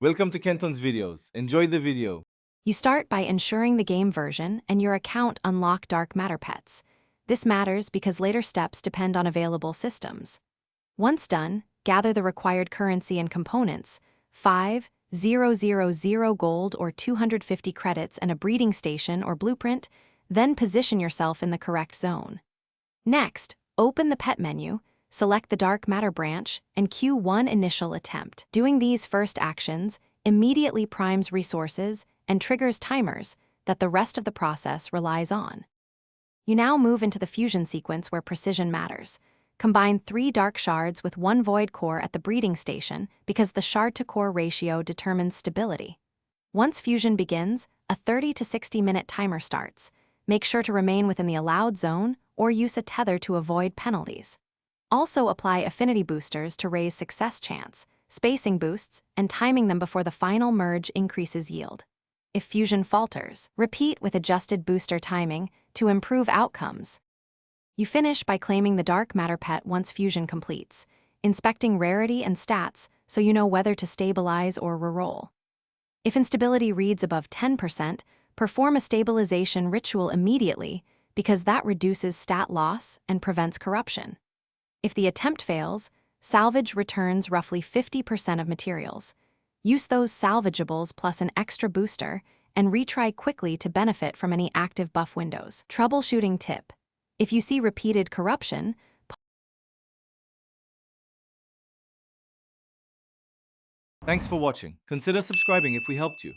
Welcome to Kenton's videos. Enjoy the video. You start by ensuring the game version and your account unlock dark matter pets. This matters because later steps depend on available systems. Once done, gather the required currency and components, 5,000 gold or 250 credits and a breeding station or blueprint, then position yourself in the correct zone. Next, open the pet menu, select the dark matter branch, and queue one initial attempt. Doing these first actions immediately primes resources and triggers timers that the rest of the process relies on. You now move into the fusion sequence where precision matters. Combine 3 dark shards with 1 void core at the breeding station because the shard-to-core ratio determines stability. Once fusion begins, a 30 to 60-minute timer starts. Make sure to remain within the allowed zone or use a tether to avoid penalties. Also apply affinity boosters to raise success chance, spacing boosts, and timing them before the final merge increases yield. If fusion falters, repeat with adjusted booster timing to improve outcomes. You finish by claiming the dark matter pet once fusion completes, inspecting rarity and stats so you know whether to stabilize or reroll. If instability reads above 10%, perform a stabilization ritual immediately because that reduces stat loss and prevents corruption. If the attempt fails, salvage returns roughly 50% of materials. Use those salvageables plus an extra booster and retry quickly to benefit from any active buff windows. Troubleshooting tip: if you see repeated corruption, Thanks for watching. Consider subscribing if we helped you.